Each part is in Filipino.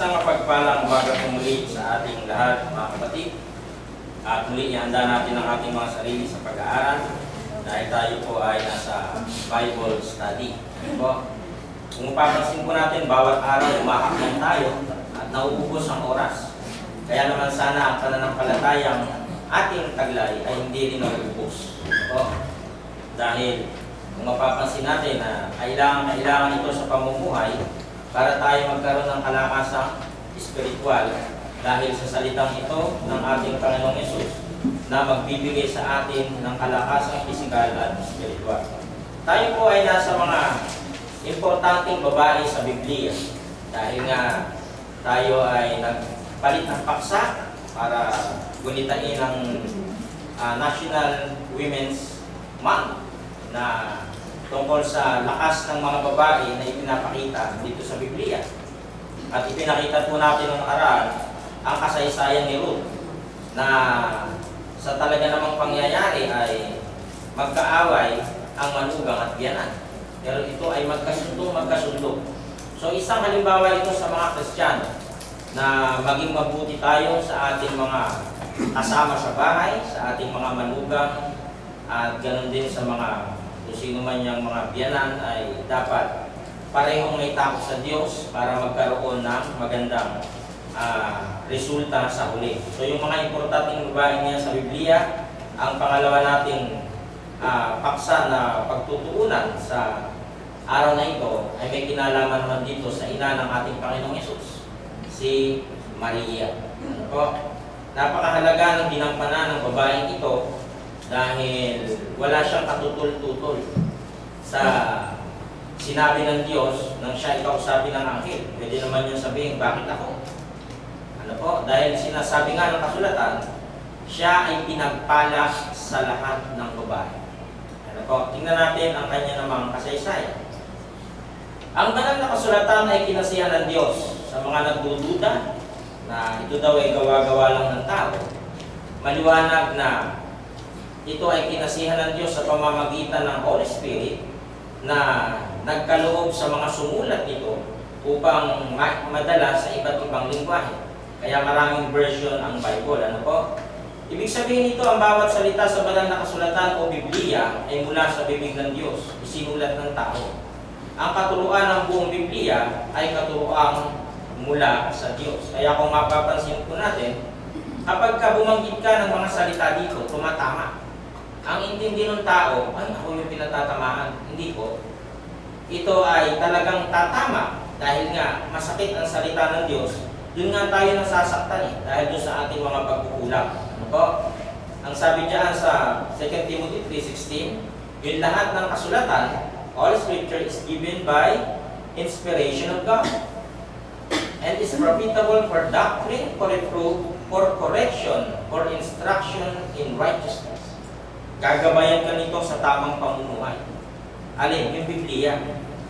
Isang mapagpalang umaga po muli sa ating lahat, mga kapatid. At muli ihanda natin ang ating mga sarili sa pag-aaral dahil tayo po ay nasa Bible study. Po, kung mapapansin po natin, bawat araw umahakyan tayo at nauubos ang oras. Kaya naman sana ang pananampalatayang ating taglay ay hindi rin nauubos. Po, dahil kung mapapansin natin na kailangan ito sa pamumuhay para tayo magkaroon ng kalakasang espiritual dahil sa salitang ito ng ating Panginoong Yesus na magbibigay sa atin ng kalakasang pisikal at espiritual. Tayo po ay nasa mga importanteng babae sa Biblia dahil nga tayo ay nagpalit ng paksa para gunitain ang National Women's Month na tungkol sa lakas ng mga babae na ipinapakita dito sa Biblia. At ipinakita po natin ng nakaraan ang kasaysayan ni Ruth na sa talaga namang pangyayari ay magkaaway ang manugang at biyanan. Pero ito ay magkasundo. So isang halimbawa ito sa mga Kristiyano na maging mabuti tayo sa ating mga kasama sa bahay, sa ating mga manugang, at ganoon din sa mga kung sino man yung mga biyanan ay dapat parehong may takot sa Diyos para magkaroon ng magandang resulta sa huli. So yung mga importanteng babae niya sa Biblia, ang pangalawa nating paksa na pagtutuunan sa araw na ito ay may kinalaman naman dito sa ina ng ating Panginoong Yesus, si Maria. Napakahalaga ng ginampanan ng babaeng ito dahil wala siyang katutol-tutol sa sinabi ng Diyos nang siya ikausapin ng anghel. Pwede naman yung sabihin, bakit ako? Ano po? Dahil sinasabi nga ng kasulatan, siya ay pinagpala sa lahat ng babae. Ano po? Tingnan natin ang kanya namang kasaysayan. Ang banal na kasulatan ay kinasihan ng Diyos sa mga nagdududa na ito daw ay gawa-gawa lang ng tao. Maliwanag na ito ay kinasihan ng Diyos sa pamamagitan ng Holy Spirit na nagkaloob sa mga sumulat nito upang madala sa iba't ibang lingwahe. Kaya maraming version ang Bible. Ano po? Ibig sabihin nito, ang bawat salita sa banal na kasulatan o Biblia ay mula sa bibig ng Diyos, isinulat ng tao. Ang katuruan ng buong Biblia ay katuruan mula sa Diyos. Kaya kung mapapansin po natin, kapag bumanggit ka ng mga salita dito, tumatama. Ang intindi ng tao, ay ako yung pinatatamaan. Hindi po. Ito ay talagang tatama dahil nga masakit ang salita ng Diyos. Doon nga tayo nasasaktan dahil doon sa ating mga pagkukulang. Ano po? Ang sabi diyan sa 2 Timothy 3:16, yung lahat ng kasulatan, all scripture is given by inspiration of God and is profitable for doctrine, for reproof, for correction, for instruction in righteousness. Gagabayan ka nito sa tamang pamumuhay. Alin? Yung Biblia.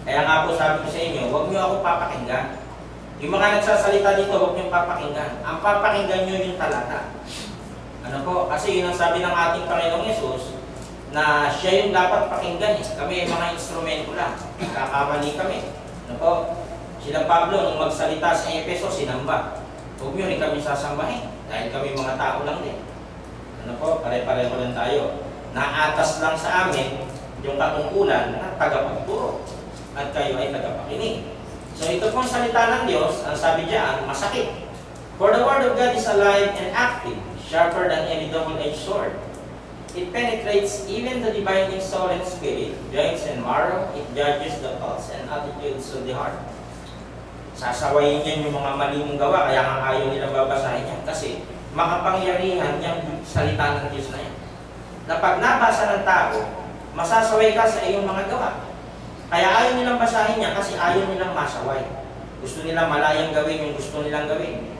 Kaya nga po sabi ko sa inyo, huwag niyo ako papakinggan. Yung mga nagsasalita dito, huwag niyo papakinggan. Ang papakinggan niyo yung talata. Ano po? Kasi yun ang sabi ng ating Panginoong Yesus, na siya yung dapat pakinggan. Kami ay mga instrumento lang. Kakamali kami. Ano po? Sila Pablo, nung magsalita sa Efeso, sinamba. Huwag niyo rin kami sasambahin. Dahil kami mga tao lang din. Ano po? Pare-pareho lang tayo. Naatas lang sa amin yung katungkulan na tagapagturo at kayo ay tagapakinig. So ito pong salita ng Diyos, ang sabi diyan, masakit. For the word of God is alive and active, sharper than any double-edged sword. It penetrates even the dividing soul and spirit, joints and marrow. It judges the thoughts and attitudes of the heart. Sasawayin niyan yung mga mali mong gawa, kaya nga ayaw nilang babasahin yan kasi makapangyarihan yung salita ng Diyos na yan. Na pag nabasa ng tao, masasaway ka sa iyong mga gawa. Kaya ayaw nilang basahin niya kasi ayaw nilang masaway. Gusto nilang malayang gawin yung gusto nilang gawin.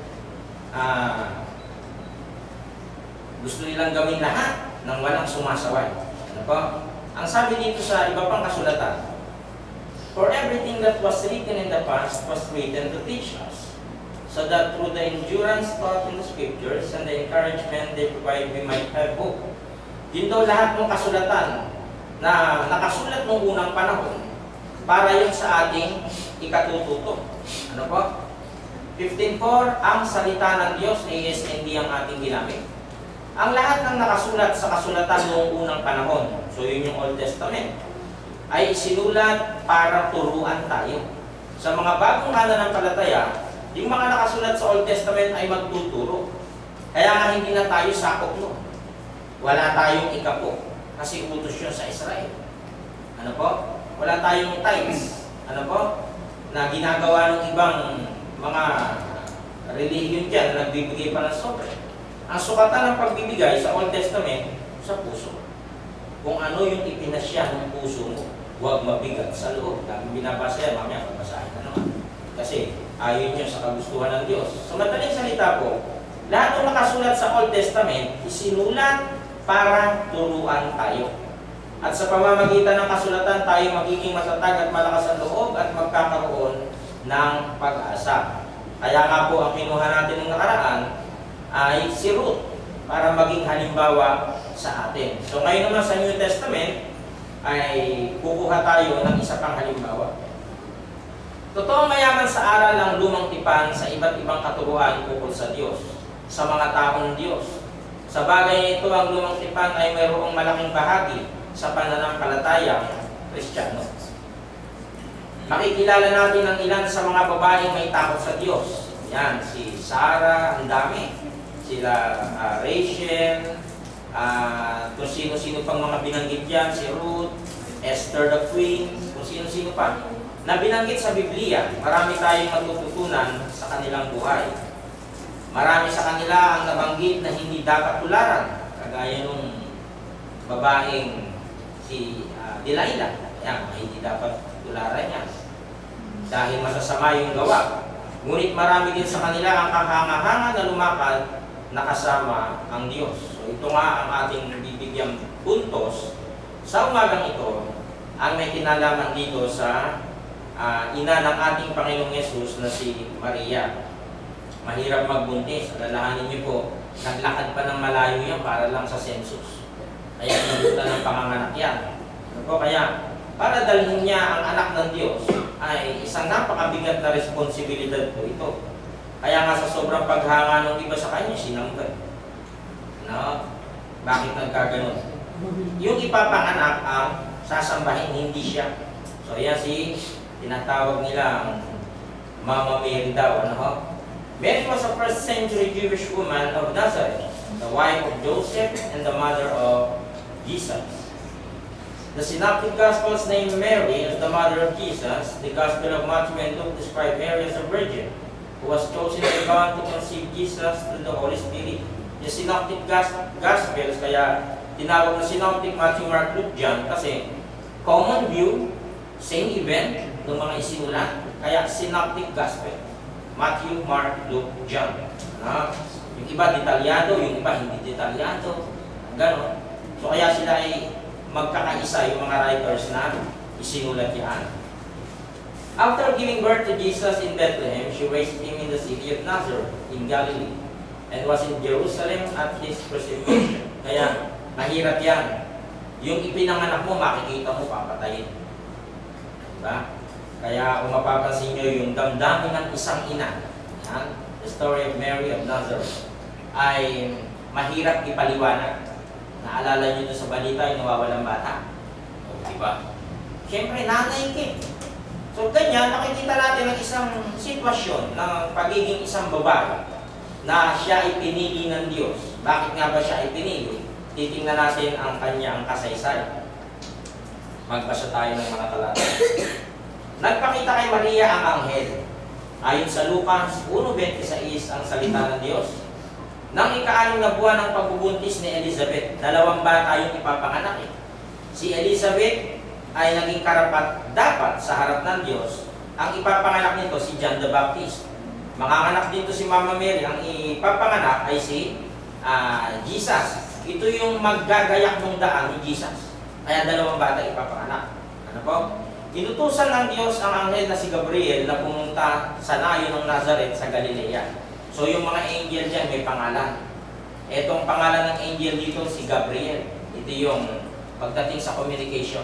Gusto nilang gawin lahat nang walang sumasaway. Ano po? Ang sabi dito sa iba pang kasulatan, for everything that was written in the past was written to teach us, so that through the endurance taught in the scriptures and the encouragement they provide, we might have hope. Yun daw lahat ng kasulatan na nakasulat noong unang panahon para yun sa ating ikatututo. Ano po? 15:4, ang salita ng Diyos, ASND ang ating ginamit. Ang lahat ng nakasulat sa kasulatan noong unang panahon, so yun yung Old Testament, ay sinulat para turuan tayo. Sa mga bagong mananampalataya, yung mga nakasulat sa Old Testament ay magtuturo. Kaya nga hindi na tayo sakop noon. Wala tayong ikapo, kasi utos yun sa Israel. Ano po? Wala tayong tithes. Ano po? Na ginagawa ng ibang mga relihiyon dyan na nagbibigay pa ng sobre. Ang sukatan ng pagbibigay sa Old Testament, sa puso. Kung ano yung ipinasya ng puso mo, huwag mabigat sa loob. Laging binabasa yan, mamaya pagbasahin na naman. Kasi ayon nyo sa kagustuhan ng Diyos. Sa madaling salita po, lahat ng nakasulat sa Old Testament, isinulat para turuan tayo. At sa pamamagitan ng kasulatan, tayo magiging matatag at malakas ang loob at magkakaroon ng pag-asa. Kaya nga po, ang kinuha natin ng nakaraan ay si Ruth para maging halimbawa sa atin. So ngayon naman sa New Testament ay kukuha tayo ng isa pang halimbawa. Totoong mayaman sa aral ang lumang tipan sa iba't ibang katuruan ukol sa Diyos, sa mga taong Diyos. Sa bagay ito, ang lumang tipan ay mayroong malaking bahagi sa pananampalatayang Kristiyano. Makikilala natin ang ilan sa mga babaeng may takot sa Diyos. Yan, si Sarah, ang dami. Sila Rachel, kung sino-sino pang mga binanggit yan, si Ruth, Esther the Queen, kung sino-sino pa. Na binanggit sa Biblia, marami tayong matututunan sa kanilang buhay. Marami sa kanila ang nabanggit na hindi dapat tularan, kagaya nung babaeng si Delilah. Yan, hindi dapat tularan yan. Dahil masasama yung gawa. Ngunit marami din sa kanila ang kahanga-hanga na lumakad na kasama ang Diyos. So ito nga ang ating bibigyang puntos sa umagang ito, ang may kinalaman dito sa ina ng ating Panginoong Yesus na si Maria. Mahirap magbuntis. Alalahanin niyo po, naglakad pa ng malayo yan para lang sa census. Kaya nagutan ng panganganak yan. Ano po? Kaya para dalhin niya ang anak ng Diyos ay isang napakabigat na responsibilidad po ito. Kaya nga sa sobrang paghanga ng iba sa kanya, sinanggan. No? Bakit nagkaganon? Yung ipapanganak ang sasambahin, hindi siya. So yan tinatawag nilang Mama Mary daw. Ano? Mary was a first century Jewish woman of Nazareth, the wife of Joseph and the mother of Jesus. The Synoptic Gospels name Mary as the mother of Jesus. The Gospel of Matthew and Luke describe Mary as a virgin who was chosen by God to conceive Jesus through the Holy Spirit. The Synoptic Gospels, kaya tinawag na Synoptic, Matthew, Mark, Luke, John, kasi common view, same event ng mga isinulat, kaya Synoptic Gospel. Matthew, Mark, Luke, John. Yung iba detalyado, yung iba hindi detalyado. Ganon. So kaya sila ay magkakaisa yung mga writers na isinulat yan. After giving birth to Jesus in Bethlehem, she raised him in the city of Nazareth in Galilee and was in Jerusalem at his crucifixion. Kaya mahirap yan. Yung ipinanganak mo, makikita mo, papatayin. Diba? Kaya kung mapapansin nyo yung damdamin ng isang ina, yan, the story of Mary of Nazareth, ay mahirap ipaliwanag. Naalala nyo doon sa balita yung nawawalang bata. O, diba? Siyempre, nanay ka. So, ganyan, nakikita natin ang isang sitwasyon ng pagiging isang babae na siya ay pinili ng Diyos. Bakit nga ba siya ay pinili? Titingnan natin ang kanyang kasaysayan. Magbasa tayo ng mga talata. Nagpakita kay Maria ang anghel. Ayon sa Lucas 1:26 ang salita ng Diyos. Nang ika-6 na buwan ng pagbubuntis ni Elizabeth, 2 bata yung ipapanganak. Si Elizabeth ay naging karapat dapat sa harap ng Diyos. Ang ipapanganak nito si John the Baptist. Manganganak dito si Mama Mary. Ang ipapanganak ay si Jesus. Ito yung maggagayak ng daan ni Jesus. Kaya 2 bata ipapanganak. Ano po? Inutusan ng Diyos ang anghel na si Gabriel na pumunta sa layo ng Nazareth sa Galilea. So yung mga angel dyan may pangalan. Etong pangalan ng angel dito si Gabriel. Ito yung pagdating sa communication.